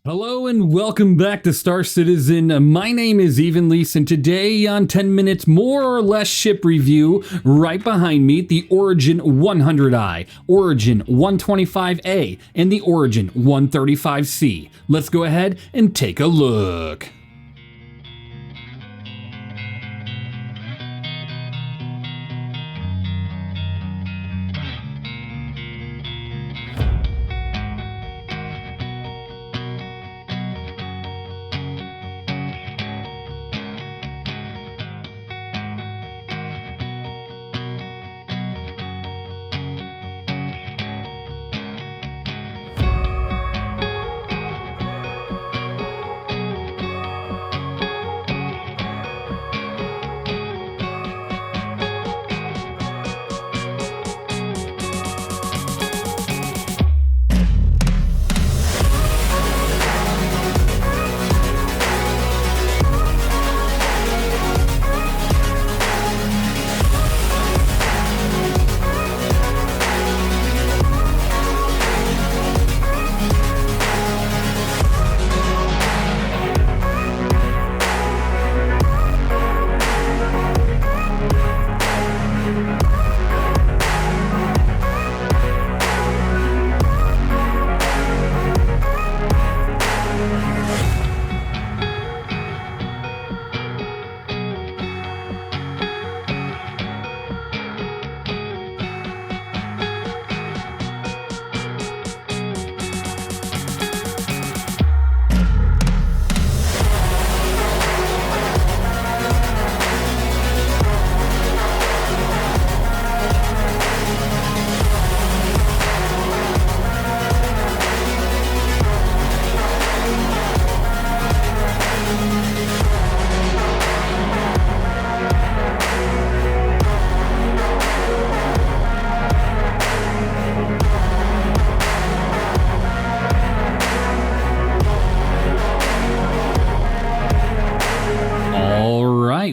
Hello and welcome back to Star Citizen. My name is Evenlease, and today on 10 minutes more or less ship review, right behind me, the Origin 100i, Origin 125A, and the Origin 135C. Let's go ahead and take a look.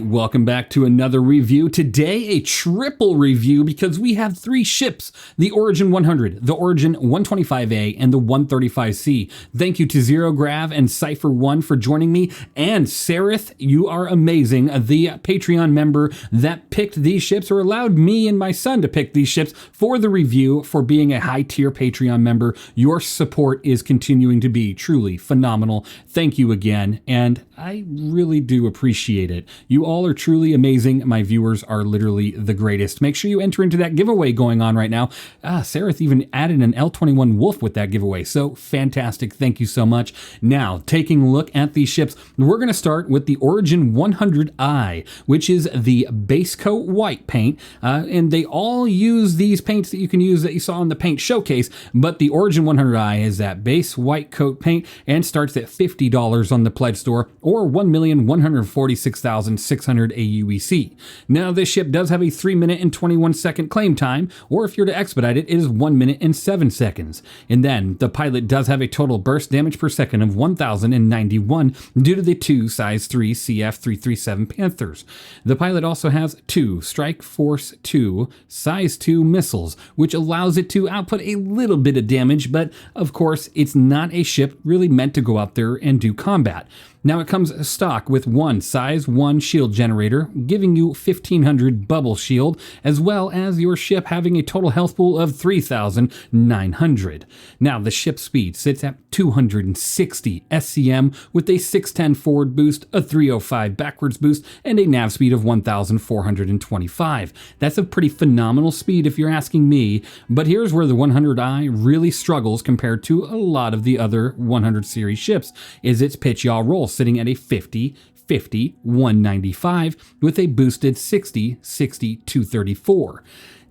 Welcome back to another review. Today, a triple review because we have three ships, the Origin 100, the Origin 125A, and the 135C. Thank you to Zero Grav and Cypher1 for joining me, and Sereth, you are amazing, the Patreon member that picked these ships, or allowed me and my son to pick these ships for the review, for being a high-tier Patreon member. Your support is continuing to be truly phenomenal. Thank you again, and I really do appreciate it. You all are truly amazing. My viewers are literally the greatest. Make sure you enter into that giveaway going on right now. Sereth even added an L21 Wolf with that giveaway, so fantastic. Thank you so much. Now, taking a look at these ships, we're going to start with the Origin 100i, which is the base coat white paint, and they all use these paints that you can use that you saw in the paint showcase, but the Origin 100i is that base white coat paint and starts at $50 on the pledge store, or 1,146,600 aUEC. Now, this ship does have a 3 minute and 21 second claim time, or if you're to expedite it, it is 1 minute and 7 seconds. And then the Pilot does have a total burst damage per second of 1,091 due to the two size 3 CF337 Panthers. The Pilot also has two Strike Force 2 size 2 missiles, which allows it to output a little bit of damage, but of course it's not a ship really meant to go out there and do combat. Now, it comes stock with one size 1 shield generator, giving you 1,500 bubble shield, as well as your ship having a total health pool of 3,900. Now, the ship speed sits at 260 SCM with a 610 forward boost, a 305 backwards boost, and a NAV speed of 1,425. That's a pretty phenomenal speed if you're asking me, but here's where the 100i really struggles compared to a lot of the other 100 series ships, is its pitch yaw roll, sitting at a 50, 50, 195 with a boosted 60, 60, 234.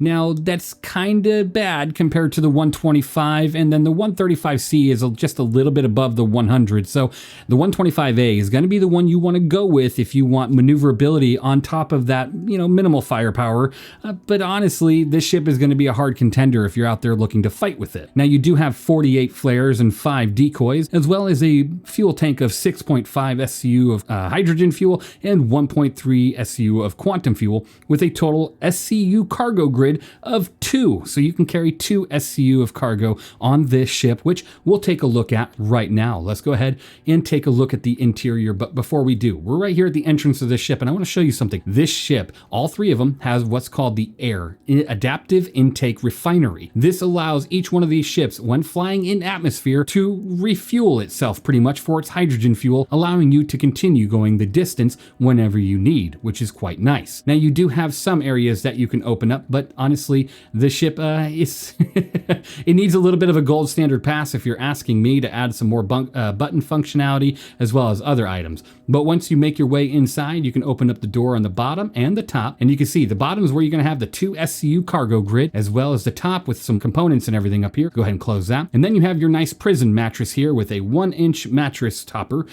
Now, that's kind of bad compared to the 125, and then the 135C is just a little bit above the 100. So the 125A is going to be the one you want to go with if you want maneuverability on top of that, minimal firepower. But honestly, this ship is going to be a hard contender if you're out there looking to fight with it. Now, you do have 48 flares and 5 decoys, as well as a fuel tank of 6.5 SCU of hydrogen fuel and 1.3 SCU of quantum fuel, with a total SCU cargo grid Grid of 2. So you can carry 2 SCU of cargo on this ship, which we'll take a look at right now. Let's go ahead and take a look at the interior. But before we do, we're right here at the entrance of this ship, and I want to show you something. This ship, all 3 of them, has what's called the Adaptive Intake Refinery. This allows each one of these ships, when flying in atmosphere, to refuel itself pretty much for its hydrogen fuel, allowing you to continue going the distance whenever you need, which is quite nice. Now, you do have some areas that you can open up, but honestly, the ship is it needs a little bit of a gold standard pass if you're asking me to add some more button functionality as well as other items. But once you make your way inside, you can open up the door on the bottom and the top, and you can see the bottom is where you're going to have the 2 SCU cargo grid, as well as the top with some components and everything up here. Go ahead and close that. And then you have your nice prison mattress here with a 1-inch mattress topper.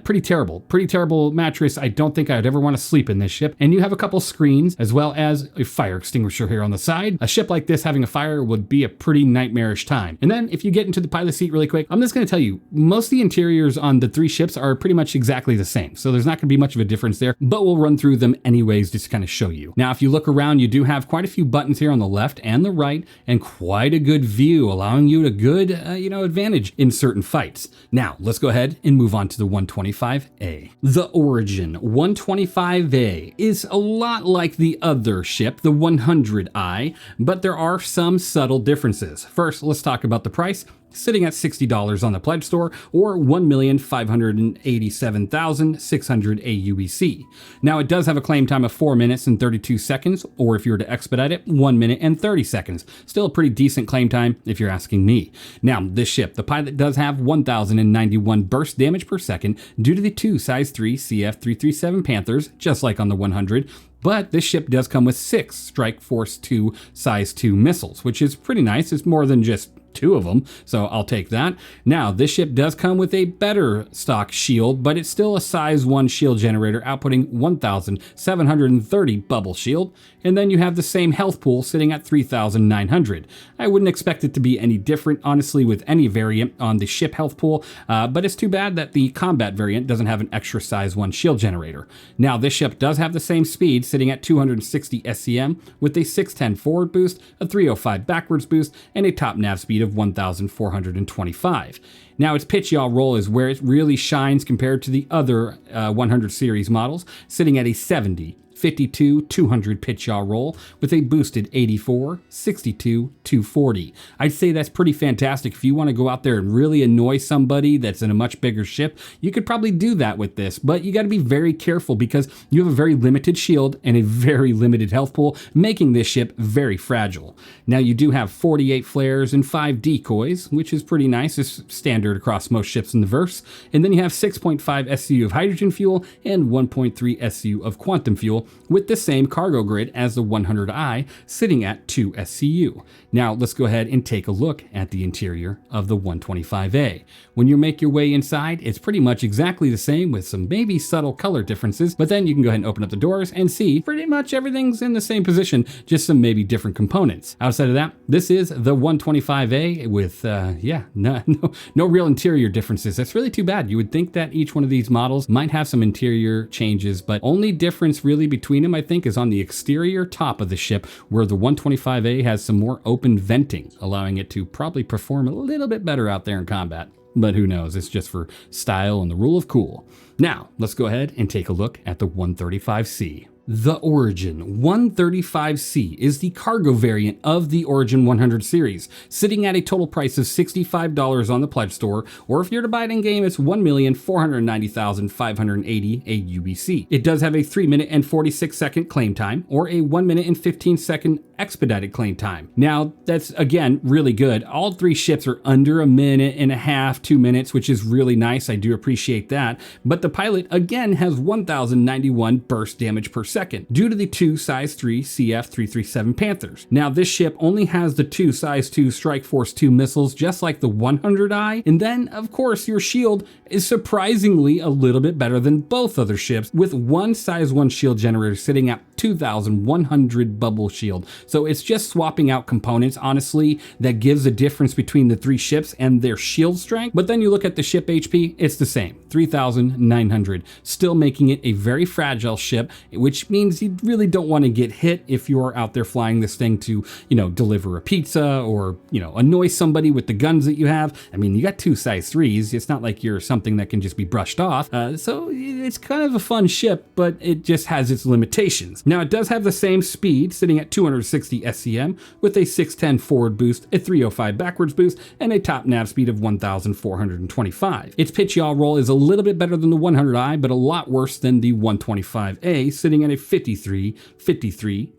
Pretty terrible mattress. I don't think I'd ever want to sleep in this ship. And you have a couple screens as well as a fire extinguisher here on the side. A ship like this having a fire would be a pretty nightmarish time. And then if you get into the pilot seat really quick, I'm just going to tell you, most of the interiors on the 3 ships are pretty much exactly the same. So there's not going to be much of a difference there, but we'll run through them anyways just to kind of show you. Now, if you look around, you do have quite a few buttons here on the left and the right, and quite a good view, allowing you a good, advantage in certain fights. Now, let's go ahead and move on to the 125A. The Origin 125A is a lot like the other ship, the 100I, but there are some subtle differences. First, let's talk about the price. Sitting at $60 on the pledge store, or 1,587,600 aUEC. Now, it does have a claim time of 4 minutes and 32 seconds, or if you were to expedite it, 1 minute and 30 seconds. Still a pretty decent claim time if you're asking me. Now, this ship, the Pilot does have 1,091 burst damage per second due to the 2 size 3 CF337 Panthers, just like on the 100. But this ship does come with 6 Strike Force 2 size 2 missiles, which is pretty nice. It's more than just 2 of them, so I'll take that. Now, this ship does come with a better stock shield, but it's still a size 1 shield generator, outputting 1,730 bubble shield. And then you have the same health pool sitting at 3,900. I wouldn't expect it to be any different, honestly, with any variant on the ship health pool, but it's too bad that the combat variant doesn't have an extra size 1 shield generator. Now, this ship does have the same speed, sitting at 260 SCM, with a 610 forward boost, a 305 backwards boost, and a top nav speed of 1,425. Now, its pitch yaw roll is where it really shines compared to the other 100 series models, sitting at a 70, 52, 200 pitch yaw roll with a boosted 84, 62, 240. I'd say that's pretty fantastic. If you want to go out there and really annoy somebody that's in a much bigger ship, you could probably do that with this, but you got to be very careful because you have a very limited shield and a very limited health pool, making this ship very fragile. Now, you do have 48 flares and 5 decoys, which is pretty nice. It's standard across most ships in the verse. And then you have 6.5 SCU of hydrogen fuel and 1.3 SCU of quantum fuel, with the same cargo grid as the 100i, sitting at 2 SCU. Now, let's go ahead and take a look at the interior of the 125A. When you make your way inside, it's pretty much exactly the same with some maybe subtle color differences, but then you can go ahead and open up the doors and see pretty much everything's in the same position, just some maybe different components. Outside of that, this is the 125A with, no real interior differences. That's really too bad. You would think that each one of these models might have some interior changes, but only difference really between them, I think, is on the exterior top of the ship, where the 125A has some more open venting, allowing it to probably perform a little bit better out there in combat. But who knows, it's just for style and the rule of cool. Now, let's go ahead and take a look at the 135C. The Origin 135C is the cargo variant of the Origin 100 series, sitting at a total price of $65 on the pledge store, or if you're to buy it in game, it's 1,490,580 aUEC. It does have a 3 minute and 46 second claim time, or a 1 minute and 15 second expedited claim time. Now, that's again really good. All 3 ships are under a minute and a half, 2 minutes, which is really nice. I do appreciate that. But the Pilot again has 1,091 burst damage per second due to the 2 size 3 CF337 Panthers. Now, this ship only has the 2 size 2 Strike Force 2 missiles, just like the 100i, and then of course your shield is surprisingly a little bit better than both other ships, with 1 size 1 shield generator sitting at 2,100 bubble shield. So it's just swapping out components, honestly, that gives a difference between the 3 ships and their shield strength. But then you look at the ship HP, it's the same, 3,900, still making it a very fragile ship, which which means you really don't want to get hit if you're out there flying this thing to, deliver a pizza or, annoy somebody with the guns that you have. I mean, you got 2 size 3s. It's not like you're something that can just be brushed off. So it's kind of a fun ship, but it just has its limitations. Now, it does have the same speed, sitting at 260 SCM with a 610 forward boost, a 305 backwards boost, and a top nav speed of 1,425. Its pitch yaw roll is a little bit better than the 100i, but a lot worse than the 125A, sitting at a 53,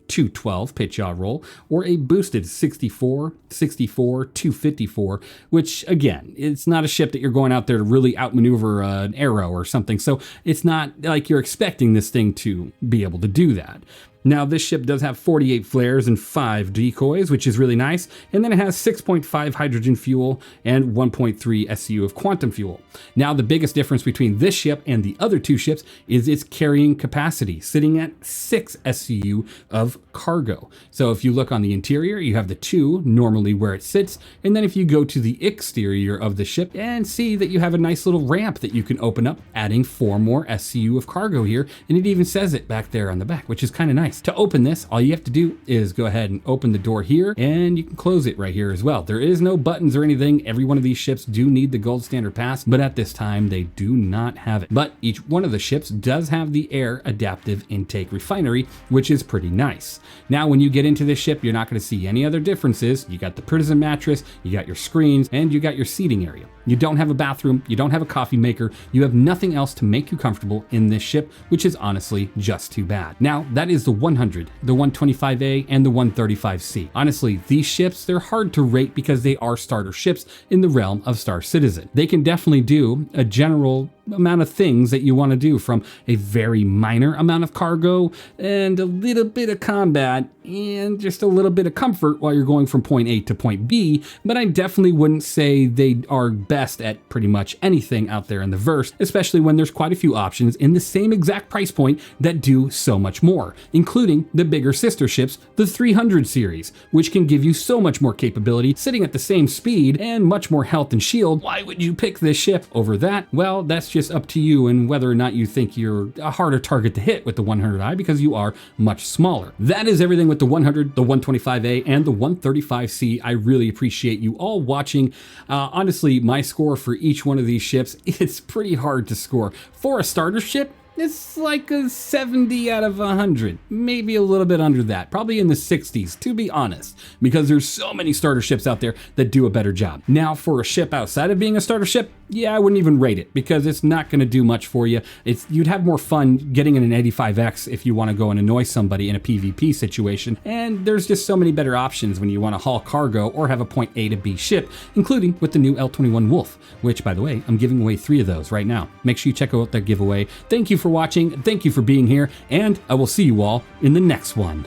212 pitch yaw roll, or a boosted 64, 254, which again, it's not a ship that you're going out there to really outmaneuver an arrow or something, so it's not like you're expecting this thing to be able to do that. Now, this ship does have 48 flares and 5 decoys, which is really nice, and then it has 6.5 hydrogen fuel and 1.3 SCU of quantum fuel. Now, the biggest difference between this ship and the other 2 ships is its carrying capacity, sitting at 6 SCU of cargo. So if you look on the interior, you have the 2 normally where it sits, and then if you go to the exterior of the ship and see that you have a nice little ramp that you can open up, adding 4 more SCU of cargo here, and it even says it back there on the back, which is kind of nice. To open this, all you have to do is go ahead and open the door here, and you can close it right here as well. There is no buttons or anything. Every one of these ships do need the gold standard pass, but at this time they do not have it. But each one of the ships does have the air adaptive intake refinery, which is pretty nice. Now, when you get into this ship, you're not going to see any other differences. You got the prison mattress, you got your screens, and you got your seating area. You don't have a bathroom, you don't have a coffee maker, you have nothing else to make you comfortable in this ship, which is honestly just too bad. Now, that is the 100, the 125A, and the 135C. Honestly, these ships, they're hard to rate because they are starter ships in the realm of Star Citizen. They can definitely do a general amount of things that you want to do, from a very minor amount of cargo and a little bit of combat and just a little bit of comfort while you're going from point A to point B, but I definitely wouldn't say they are best at pretty much anything out there in the verse, especially when there's quite a few options in the same exact price point that do so much more, including the bigger sister ships, the 300 series, which can give you so much more capability, sitting at the same speed and much more health and shield. Why would you pick this ship over that? Well, that's just up to you and whether or not you think you're a harder target to hit with the 100i, because you are much smaller. That is everything with the 100, the 125A, and the 135C. I really appreciate you all watching. Honestly, my score for each one of these ships, it's pretty hard to score. For a starter ship, it's like a 70 out of 100, maybe a little bit under that, probably in the 60s, to be honest, because there's so many starter ships out there that do a better job. Now, for a ship outside of being a starter ship, yeah, I wouldn't even rate it because it's not going to do much for you. You'd have more fun getting in an 85X if you want to go and annoy somebody in a PvP situation, and there's just so many better options when you want to haul cargo or have a point A to B ship, including with the new L21 Wolf, which, by the way, I'm giving away 3 of those right now. Make sure you check out that giveaway. Thank you for watching, thank you for being here, and I will see you all in the next one.